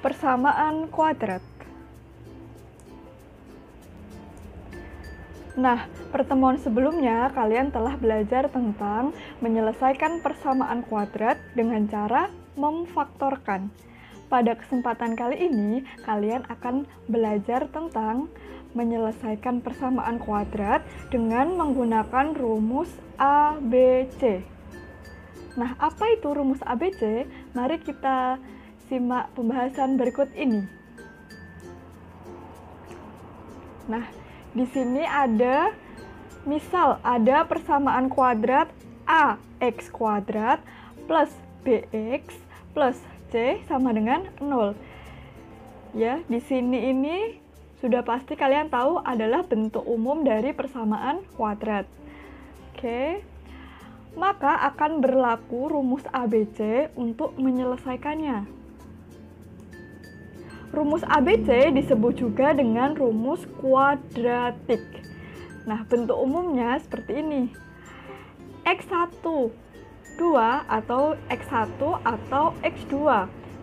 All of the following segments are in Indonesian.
persamaan kuadrat. Nah, pertemuan sebelumnya kalian telah belajar tentang menyelesaikan persamaan kuadrat dengan cara memfaktorkan. Pada kesempatan kali ini, kalian akan belajar tentang menyelesaikan persamaan kuadrat dengan menggunakan rumus ABC. Nah, apa itu rumus ABC? Mari kita simak pembahasan berikut ini. Nah, di sini ada persamaan kuadrat AX kuadrat plus BX plus C sama dengan 0. Ya, di sini ini sudah pasti kalian tahu adalah bentuk umum dari persamaan kuadrat. Oke. Maka akan berlaku rumus ABC untuk menyelesaikannya. Rumus ABC disebut juga dengan rumus kuadratik. Nah, bentuk umumnya seperti ini. X1, 2 atau X1 atau X2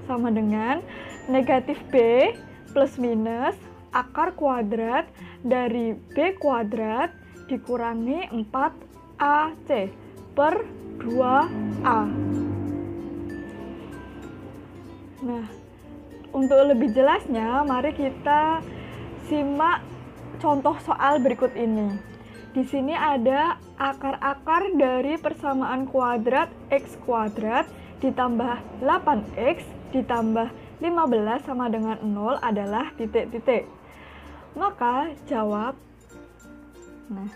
sama dengan negatif B plus minus akar kuadrat dari B kuadrat dikurangi 4AC per 2A. Nah, untuk lebih jelasnya, mari kita simak contoh soal berikut ini. Di sini ada akar-akar dari persamaan kuadrat X kuadrat ditambah 8X ditambah 15 sama dengan 0 adalah titik-titik. Maka jawab. Nah,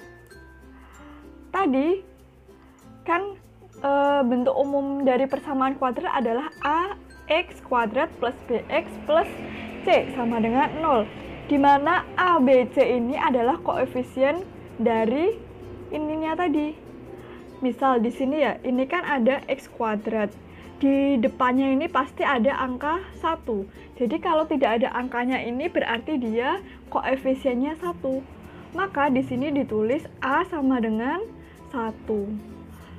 tadi kan bentuk umum dari persamaan kuadrat adalah AX kuadrat plus BX plus C sama dengan 0, di mana ABC ini adalah koefisien dari ininya tadi. Misal di sini ya, ini kan ada X kuadrat, di depannya ini pasti ada angka 1. Jadi kalau tidak ada angkanya ini berarti dia koefisiennya 1. Maka di sini ditulis A sama dengan 1.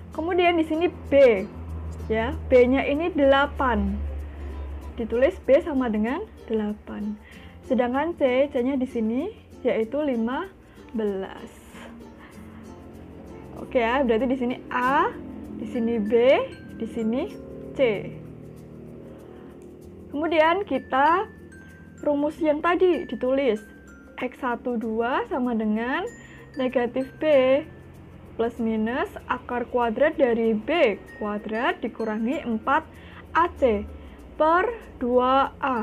Kemudian di sini B, ya, B-nya ini 8. Ditulis B sama dengan 8. Sedangkan C-nya di sini yaitu 15. Oke ya, berarti di sini A, di sini B, di sini C. Kemudian kita rumus yang tadi ditulis X12 sama dengan negatif B plus minus akar kuadrat dari B kuadrat dikurangi 4AC per 2A.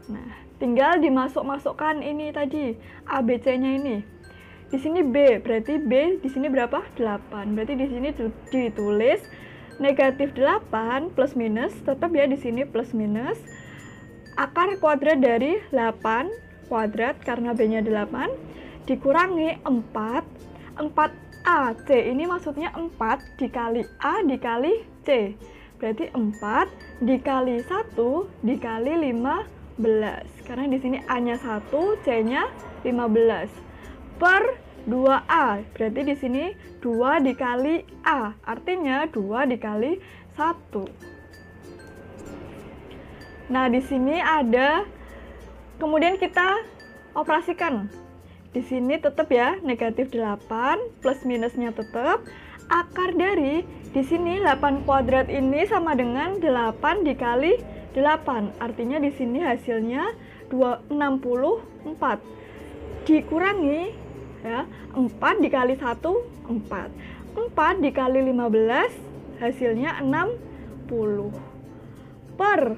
Nah, tinggal dimasukkan ini tadi, ABC-nya ini. Di sini B, berarti B di sini berapa? 8. Berarti di sini ditulis negatif 8 plus minus, tetap ya di sini plus minus. Akar kuadrat dari 8 kuadrat karena B-nya 8 dikurangi 4AC ini maksudnya 4 dikali A dikali C. Berarti 4 dikali 1 dikali 15. Karena di sini A-nya 1, C-nya 15. Per 2A. Berarti di sini 2 dikali A. Artinya 2 dikali 1. Nah, di sini ada, kemudian kita operasikan. Di sini tetap ya, negatif 8 plus minusnya tetap. Akar dari di sini 8 kuadrat ini sama dengan 8 dikali 8. Artinya di sini hasilnya 64. Dikurangi ya, 4 dikali 1 4. 4 dikali 15 hasilnya 60. Per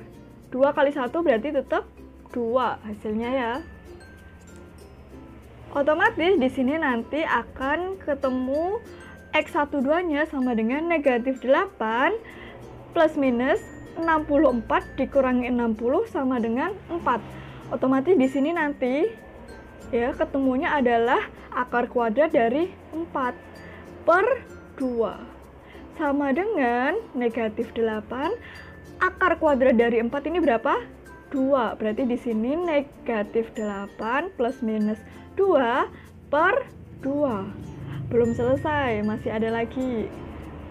2 kali 1 berarti tetap 2 hasilnya ya. Otomatis di sini nanti akan ketemu X12-nya sama dengan negatif 8 plus minus 64 dikurangi 60 sama dengan 4. Otomatis di sini nanti ya ketemunya adalah akar kuadrat dari 4 per 2 sama dengan negatif 8. Akar kuadrat dari 4 ini berapa? 2. Berarti di sini negatif 8 plus minus 2 per 2. Belum selesai, masih ada lagi.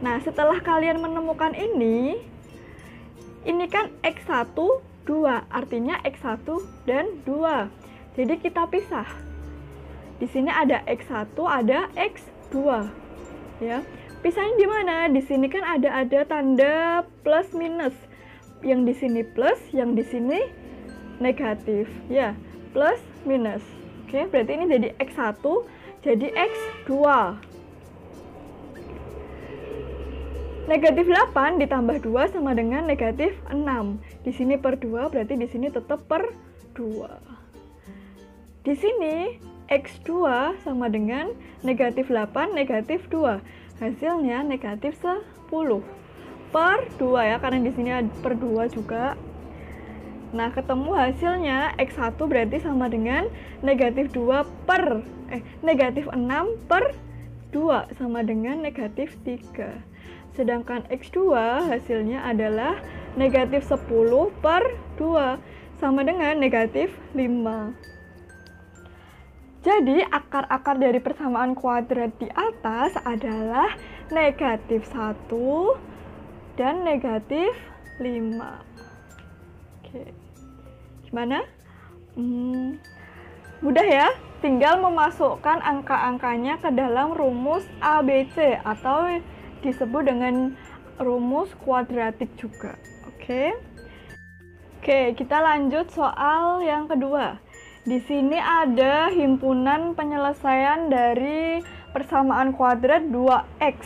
Nah, setelah kalian menemukan ini kan X1 2. Artinya X1 dan 2. Jadi kita pisah. Di sini ada X1, ada X2. Ya. Pisahnya di mana? Di sini kan ada tanda plus minus. Yang di sini plus, yang di sini negatif. Ya, plus minus. Oke, berarti ini jadi X1, jadi X2. Negatif 8 ditambah 2 sama dengan negatif 6. Di sini per 2, berarti di sini tetap per 2. Di sini X2 sama dengan negatif 8, negatif 2. Hasilnya negatif 10. Per 2 ya, karena di sini per 2 juga. Nah, ketemu hasilnya X1 berarti sama dengan negatif 6 per 2 sama dengan negatif 3. Sedangkan X2 hasilnya adalah negatif 10 per 2 sama dengan negatif 5. Jadi akar-akar dari persamaan kuadrat di atas adalah negatif 1 dan negatif 5. Oke. Gimana? Mudah ya? Tinggal memasukkan angka-angkanya ke dalam rumus ABC atau disebut dengan rumus kuadratik juga. Oke, kita lanjut soal yang kedua. Di sini ada himpunan penyelesaian dari persamaan kuadrat 2x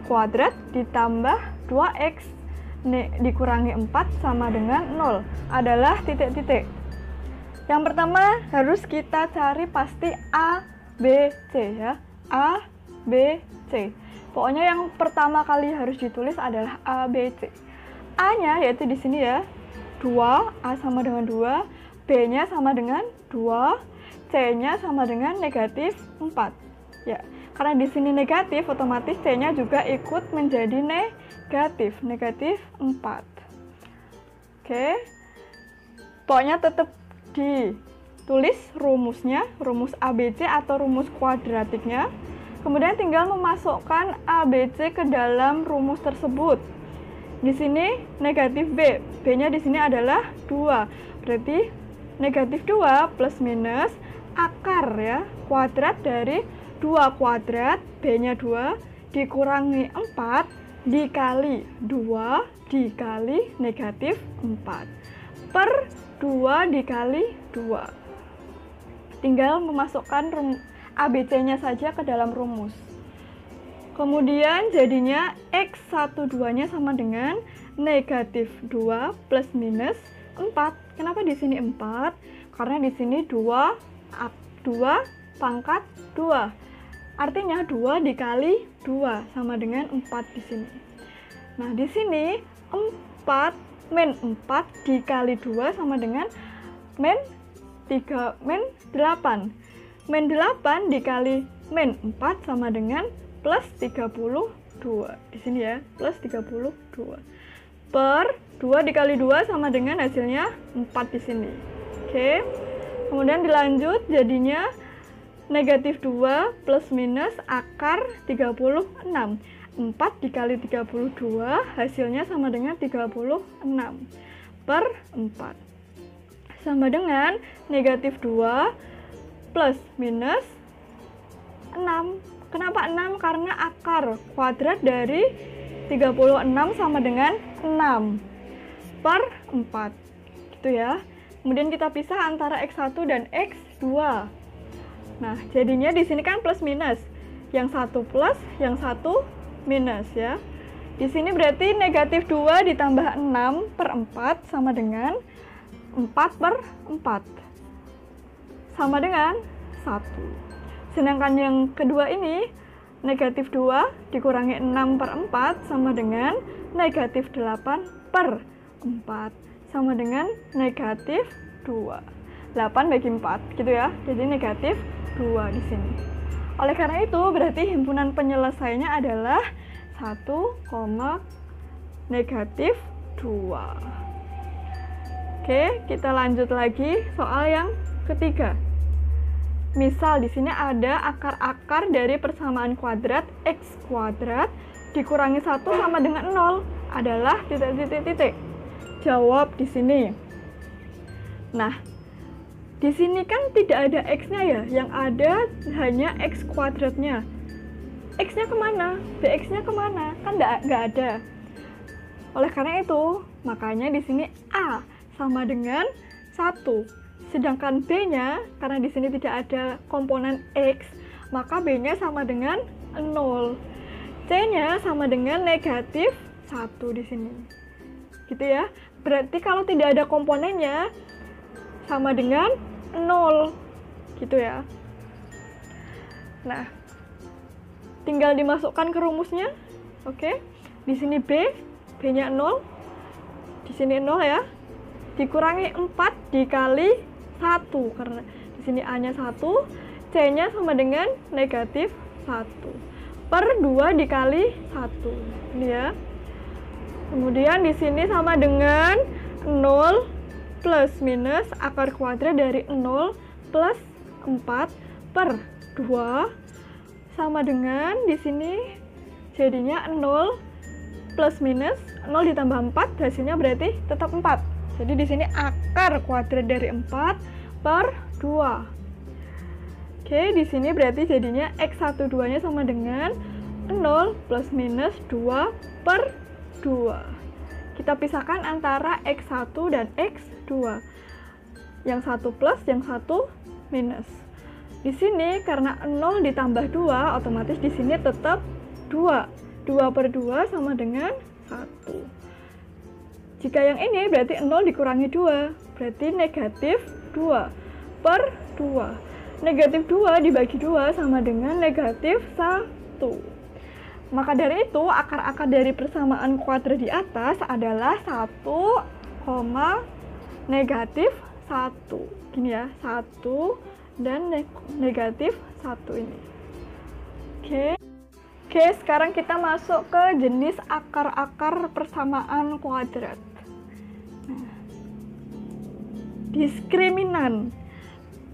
kuadrat ditambah 2x dikurangi 4 sama dengan 0 adalah titik-titik. Yang pertama harus kita cari pasti A, B, C ya. A, B, C. Pokoknya yang pertama kali harus ditulis adalah A, B, C. A-nya yaitu di sini ya, 2, A sama dengan 2, B-nya sama dengan 2, C-nya sama dengan negatif 4. Ya, karena di sini negatif, otomatis C-nya juga ikut menjadi negatif 4. Oke. Pokoknya tetap ditulis rumusnya, rumus ABC atau rumus kuadratiknya. Kemudian tinggal memasukkan ABC ke dalam rumus tersebut. Di sini negatif B, B-nya di sini adalah 2. Berarti negatif 2 plus minus akar ya, kuadrat dari 2 kuadrat, B-nya 2 dikurangi 4 dikali 2 dikali negatif 4 per 2 dikali 2. Tinggal memasukkan ABC-nya saja ke dalam rumus. Kemudian jadinya X12-nya sama dengan negatif 2 plus minus 4. Kenapa di sini 4? Karena di sini 2 pangkat 2. Artinya 2 dikali 2 sama dengan 4 di sini. Nah, di sini 4 min 4 dikali 2 sama dengan min 8. Min 8 dikali min 4 sama dengan plus 32. Di sini ya, plus 32. Per 2 dikali 2 sama dengan hasilnya 4 di sini. Oke. Kemudian dilanjut jadinya negatif 2 plus minus akar 36. 4 dikali 32 hasilnya sama dengan 36 per 4. Sama dengan negatif 2 plus minus 6. Kenapa 6? Karena akar kuadrat dari 36 sama dengan 6 per 4. Gitu ya. Kemudian kita pisah antara X1 dan X2. Nah, jadinya di sini kan plus minus. Yang satu plus, yang satu minus ya. Di sini berarti negatif 2 ditambah 6 per 4 sama dengan 4 per 4. Sama dengan 1. Sedangkan yang kedua ini, negatif 2 dikurangi 6 per 4 sama dengan negatif 8 per 4. Sama dengan negatif 2. 8 bagi 4, gitu ya. Jadi negatif 2 di sini. Oleh karena itu, berarti himpunan penyelesaiannya adalah 1, negatif 2. Oke, kita lanjut lagi soal yang ketiga. Misal di sini ada akar-akar dari persamaan kuadrat X kuadrat dikurangi 1 sama dengan 0 adalah titik-titik-titik. jawab di sini. Nah, di sini kan tidak ada x-nya ya, yang ada hanya x kuadratnya. X-nya kemana? Bx-nya kemana? Kan nggak ada. Oleh karena itu, makanya di sini A sama dengan 1. Sedangkan B-nya, karena di sini tidak ada komponen X, maka B-nya sama dengan 0. C-nya sama dengan negatif 1 di sini. Gitu ya. Berarti kalau tidak ada komponennya, sama dengan 0. Gitu ya. Nah, tinggal dimasukkan ke rumusnya. Oke. Di sini B-nya 0. Di sini 0 ya. Dikurangi 4 dikali 1 karena di sini A-nya 1, C-nya sama dengan negatif 1 per 2 dikali 1. Ini ya. Kemudian di sini sama dengan 0 plus minus akar kuadrat dari 0 plus 4 per 2 sama dengan di sini jadinya 0 plus minus 0 ditambah 4 hasilnya berarti tetap 4. Jadi di sini akar kuadrat dari 4 per 2. Oke, di sini berarti jadinya x12-nya sama dengan 0 plus minus 2 per 2. Kita pisahkan antara x1 dan x2. Yang satu plus, yang satu minus. Di sini karena 0 ditambah 2, otomatis di sini tetap 2. 2 per 2 sama dengan 1. Jika yang ini berarti 0 dikurangi 2, berarti negatif 2 per 2. Negatif 2 dibagi 2 sama dengan negatif 1. Maka dari itu, akar-akar dari persamaan kuadrat di atas adalah 1, negatif 1. Gini ya, 1 dan negatif 1 ini. Oke, sekarang kita masuk ke jenis akar-akar persamaan kuadrat. Nah, diskriminan.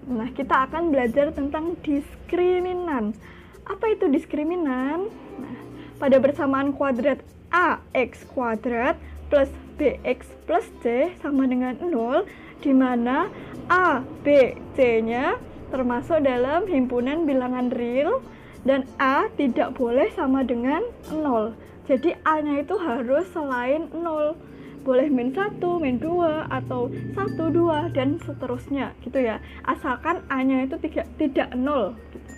Nah, kita akan belajar tentang diskriminan. Apa itu diskriminan? Nah, pada persamaan kuadrat AX kuadrat plus BX plus C sama dengan 0, di mana A, B, C-nya termasuk dalam himpunan bilangan real dan A tidak boleh sama dengan 0. Jadi A-nya itu harus selain 0. Boleh min 1, min 2, atau 1, 2, dan seterusnya gitu ya. Asalkan A-nya itu tidak 0 gitu.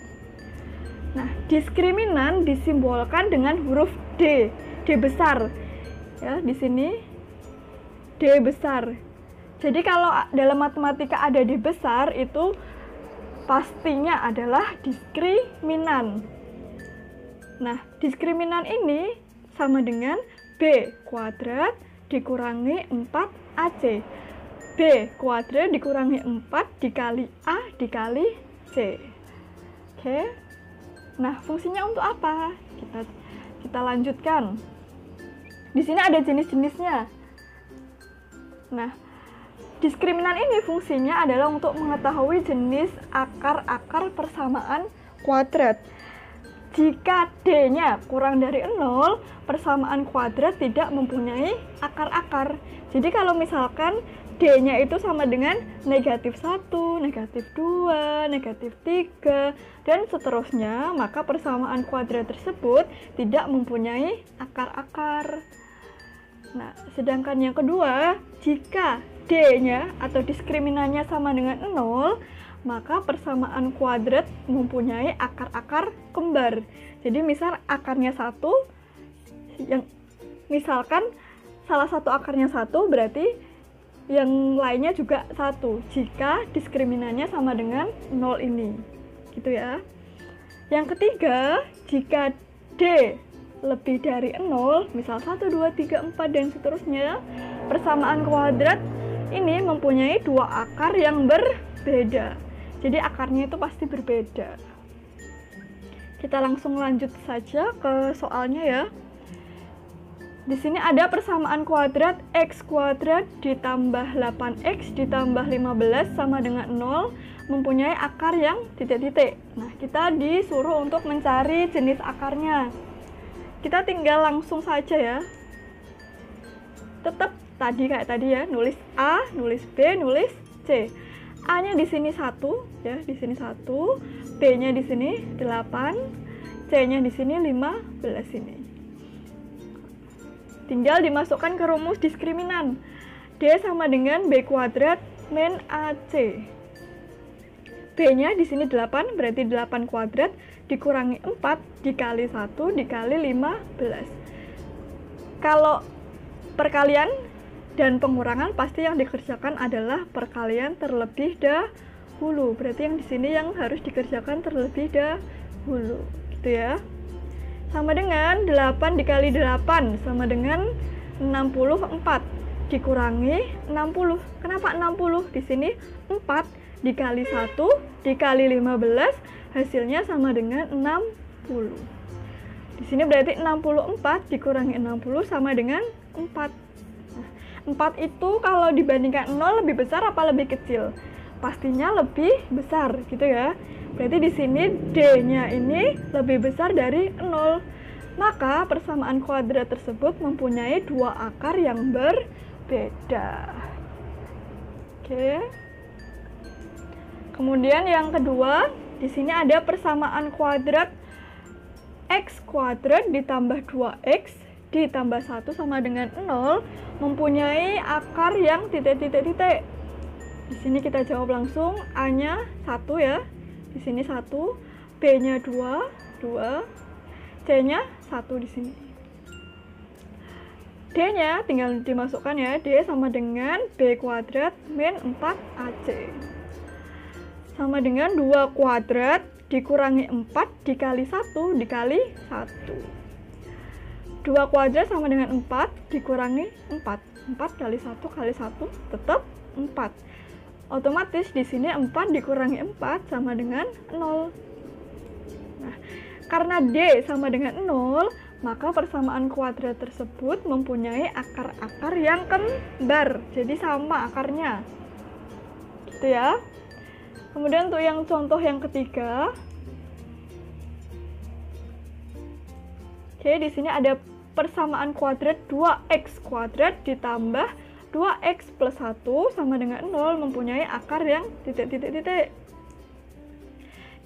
Nah, diskriminan disimbolkan dengan huruf D, D besar. Ya, di sini D besar. Jadi kalau dalam matematika ada D besar itu pastinya adalah diskriminan. Nah, diskriminan ini sama dengan B kuadrat dikurangi 4AC. B kuadrat dikurangi 4 dikali A dikali C. Oke. Nah, fungsinya untuk apa? Kita lanjutkan. Di sini ada jenis-jenisnya. Nah, diskriminan ini fungsinya adalah untuk mengetahui jenis akar-akar persamaan kuadrat. Jika D-nya kurang dari 0, persamaan kuadrat tidak mempunyai akar-akar. Jadi kalau misalkan D-nya itu sama dengan negatif 1, negatif 2, negatif 3, dan seterusnya, maka persamaan kuadrat tersebut tidak mempunyai akar-akar. Nah, sedangkan yang kedua, jika D-nya atau diskriminannya sama dengan 0, maka persamaan kuadrat mempunyai akar-akar kembar. Jadi misal akarnya 1, misalkan salah satu akarnya 1, berarti yang lainnya juga 1 jika diskriminannya sama dengan 0 ini. Gitu ya. Yang ketiga, jika D lebih dari 0, misal 1, 2, 3, 4, dan seterusnya, persamaan kuadrat ini mempunyai dua akar yang berbeda. Jadi akarnya itu pasti berbeda. Kita langsung lanjut saja ke soalnya ya. Di sini ada persamaan kuadrat x kuadrat ditambah 8x ditambah 15 sama dengan 0 mempunyai akar yang titik-titik. Nah, kita disuruh untuk mencari jenis akarnya. Kita tinggal langsung saja ya. Tetap tadi kayak tadi ya, nulis A, nulis B, nulis C. A-nya di sini 1 ya, di sini 1, B-nya di sini 8, C-nya di sini 15 ini. Tinggal dimasukkan ke rumus diskriminan. D sama dengan B kuadrat min AC. B-nya di sini 8, berarti 8 kuadrat dikurangi 4 dikali 1 dikali 15. Kalau perkalian dan pengurangan pasti yang dikerjakan adalah perkalian terlebih dahulu. Berarti yang di sini yang harus dikerjakan terlebih dahulu, gitu ya. Sama dengan 8 dikali 8 sama dengan 64 dikurangi 60. Kenapa 60? Di sini 4 dikali 1 dikali 15 hasilnya sama dengan 60. Di sini berarti 64 dikurangi 60 sama dengan 4. Nah, 4 itu kalau dibandingkan 0 lebih besar apa lebih kecil? Pastinya lebih besar gitu ya. Berarti di sini D-nya ini lebih besar dari 0. Maka persamaan kuadrat tersebut mempunyai dua akar yang berbeda. Oke. Kemudian yang kedua, di sini ada persamaan kuadrat x kuadrat ditambah 2x ditambah 1 sama dengan 0 mempunyai akar yang titik-titik-titik. Di sini kita jawab langsung, A-nya 1 ya. Di sini 1, B-nya 2, C-nya 1 di sini. D-nya tinggal dimasukkan ya, D sama dengan B kuadrat min 4AC. Sama dengan 2 kuadrat dikurangi 4 dikali 1 dikali 1. 2 kuadrat sama dengan 4 dikurangi 4. 4 kali 1 kali 1 tetap 4. Otomatis di sini 4 dikurangi 4 sama dengan 0. Nah, karena D sama dengan 0, maka persamaan kuadrat tersebut mempunyai akar-akar yang kembar. Jadi sama akarnya. Gitu ya. Kemudian untuk yang contoh yang ketiga, oke, di sini ada persamaan kuadrat 2x kuadrat ditambah 2x plus 1 sama dengan 0 mempunyai akar yang titik-titik-titik.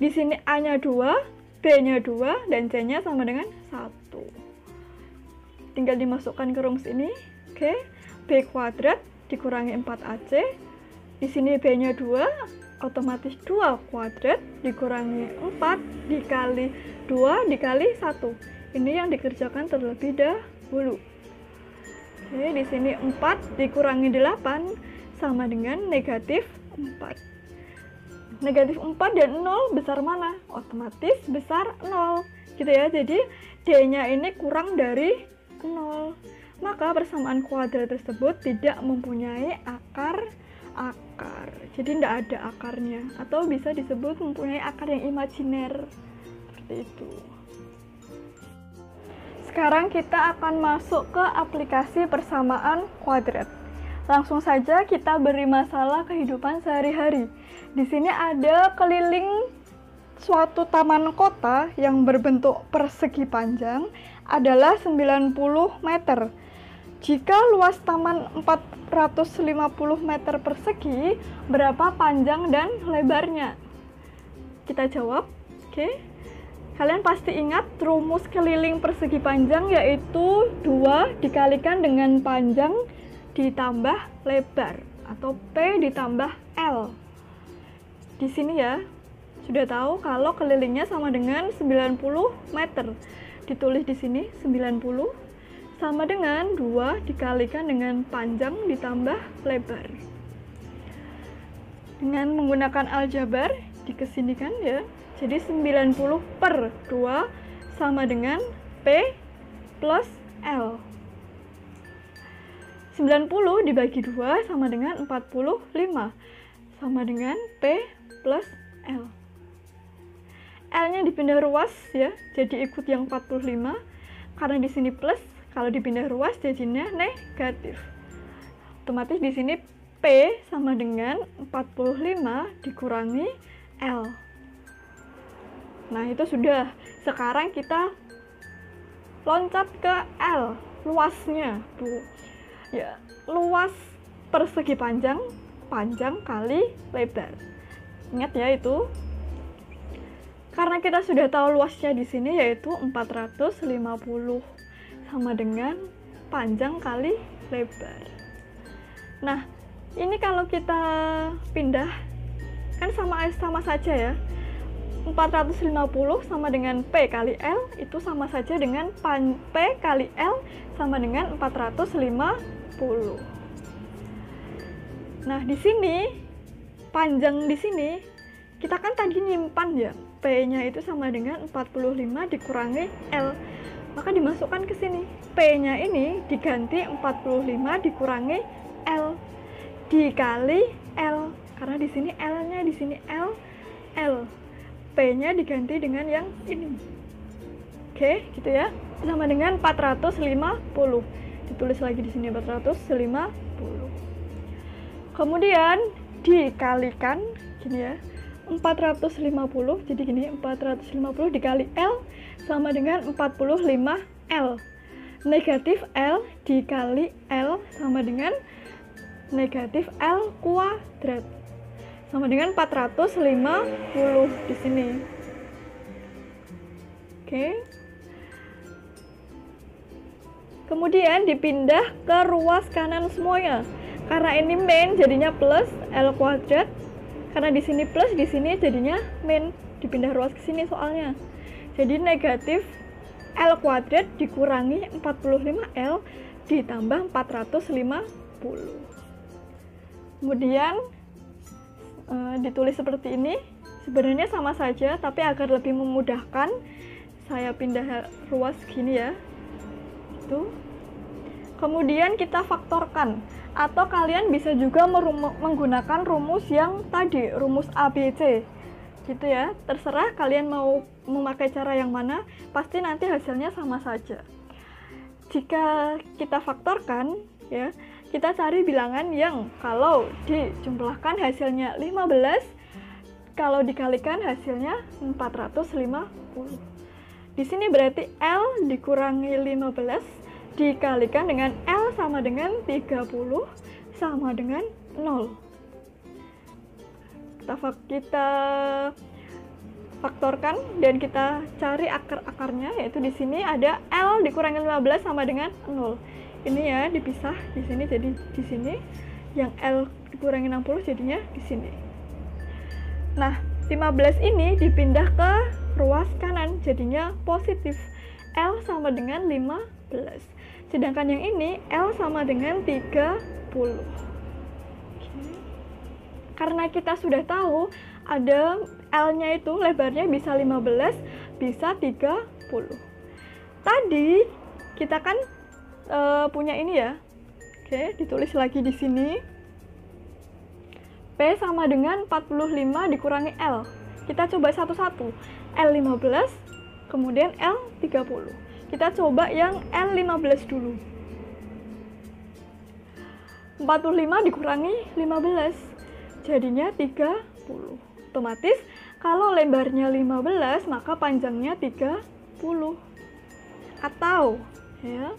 Di sini A-nya 2, B-nya 2, dan C-nya sama dengan 1. Tinggal dimasukkan ke rumus ini. Oke, B kuadrat dikurangi 4AC. Di sini B-nya 2, otomatis 2 kuadrat dikurangi 4 dikali 2 dikali 1. Ini yang dikerjakan terlebih dahulu. Oke, di sini 4 dikurangi 8 sama dengan negatif 4. Negatif 4 dan 0 besar mana? Otomatis besar 0. Gitu ya, jadi D-nya ini kurang dari 0. Maka persamaan kuadrat tersebut tidak mempunyai akar. Jadi tidak ada akarnya, atau bisa disebut mempunyai akar yang imajiner. Seperti itu. Sekarang kita akan masuk ke aplikasi persamaan kuadrat. Langsung saja kita beri masalah kehidupan sehari-hari. Di sini ada keliling suatu taman kota yang berbentuk persegi panjang adalah 90 meter. Jika luas taman 450 meter persegi, berapa panjang dan lebarnya? Kita jawab, oke. Kalian pasti ingat rumus keliling persegi panjang yaitu 2 dikalikan dengan panjang ditambah lebar atau P ditambah L. Di sini ya, sudah tahu kalau kelilingnya sama dengan 90 meter. Ditulis di sini 90 sama dengan 2 dikalikan dengan panjang ditambah lebar. Dengan menggunakan aljabar dikesinikan ya. Jadi 90 per 2 sama dengan P plus L. 90 dibagi 2 sama dengan 45. Sama dengan P plus L. L-nya dipindah ruas ya, jadi ikut yang 45. Karena di sini plus, kalau dipindah ruas jadinya negatif. Otomatis di sini P sama dengan 45 dikurangi L. Nah, itu sudah. Sekarang kita loncat ke L, luasnya. Tuh. Ya, luas persegi panjang, panjang kali lebar. Ingat ya itu. Karena kita sudah tahu luasnya di sini yaitu 450 sama dengan panjang kali lebar. Nah, ini kalau kita pindah kan sama saja ya. 450 sama dengan P kali L itu sama saja dengan P kali L sama dengan 450. Nah, di sini panjang di sini kita kan tadi nyimpan ya, P-nya itu sama dengan 45 dikurangi L. Maka dimasukkan ke sini. P-nya ini diganti 45 dikurangi L dikali L. Karena di sini L-nya di sini L. P-nya diganti dengan yang ini. Oke, gitu ya. Sama dengan 450. Ditulis lagi di sini 450. Kemudian dikalikan gini ya. 450 jadi gini, 450 dikali L sama dengan 45L. Negatif L dikali L sama dengan negatif L kuadrat. Sama dengan 450 di sini. Oke. Kemudian dipindah ke ruas kanan semuanya. Karena ini min jadinya plus L kuadrat. Karena di sini plus, di sini jadinya min. Dipindah ruas ke sini soalnya. Jadi negatif L kuadrat dikurangi 45L ditambah 450. Kemudian ditulis seperti ini. Sebenarnya sama saja, tapi agar lebih memudahkan saya pindah ruas gini ya. Itu. Kemudian kita faktorkan, atau kalian bisa juga menggunakan rumus yang tadi, rumus ABC. Gitu ya. Terserah kalian mau memakai cara yang mana, pasti nanti hasilnya sama saja. Jika kita faktorkan ya, kita cari bilangan yang kalau dijumlahkan hasilnya 15, kalau dikalikan hasilnya 450. Di sini berarti L dikurangi 15 dikalikan dengan L sama dengan 30 sama dengan 0. Kita faktorkan dan kita cari akar-akarnya, yaitu di sini ada L dikurangi 15 sama dengan 0. Ini ya dipisah di sini, jadi di sini yang L dikurangi 60 jadinya di sini. Nah, 15 ini dipindah ke ruas kanan jadinya positif. L sama dengan 15. Sedangkan yang ini L sama dengan 30. Karena kita sudah tahu ada L-nya itu lebarnya bisa 15, bisa 30. Tadi kita kan punya ini ya. Oke, ditulis lagi di sini. P sama dengan 45 dikurangi L. Kita coba satu-satu. L15, kemudian L30. Kita coba yang L15 dulu. 45 dikurangi 15, jadinya 30. Otomatis, kalau lebarnya 15, maka panjangnya 30. Atau, ya,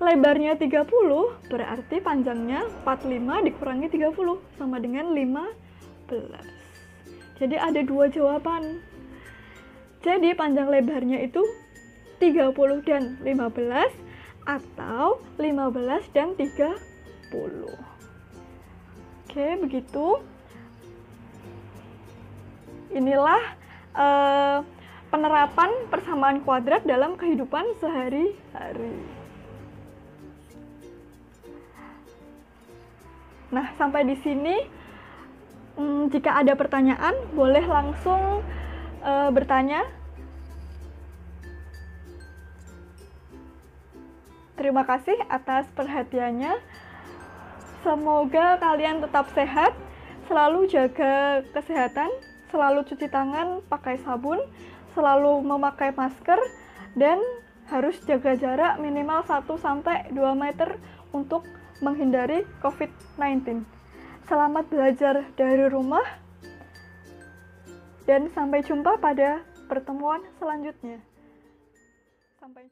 lebarnya 30, berarti panjangnya 45 dikurangi 30, sama dengan 15. Jadi ada dua jawaban. Jadi panjang lebarnya itu 30 dan 15, atau 15 dan 30. Oke, begitu. Inilah penerapan persamaan kuadrat dalam kehidupan sehari-hari. Nah, sampai di sini, jika ada pertanyaan, boleh langsung bertanya. Terima kasih atas perhatiannya. Semoga kalian tetap sehat, selalu jaga kesehatan, selalu cuci tangan pakai sabun, selalu memakai masker, dan harus jaga jarak minimal 1-2 meter untuk menghindari COVID-19. Selamat belajar dari rumah, dan sampai jumpa pada pertemuan selanjutnya. Sampai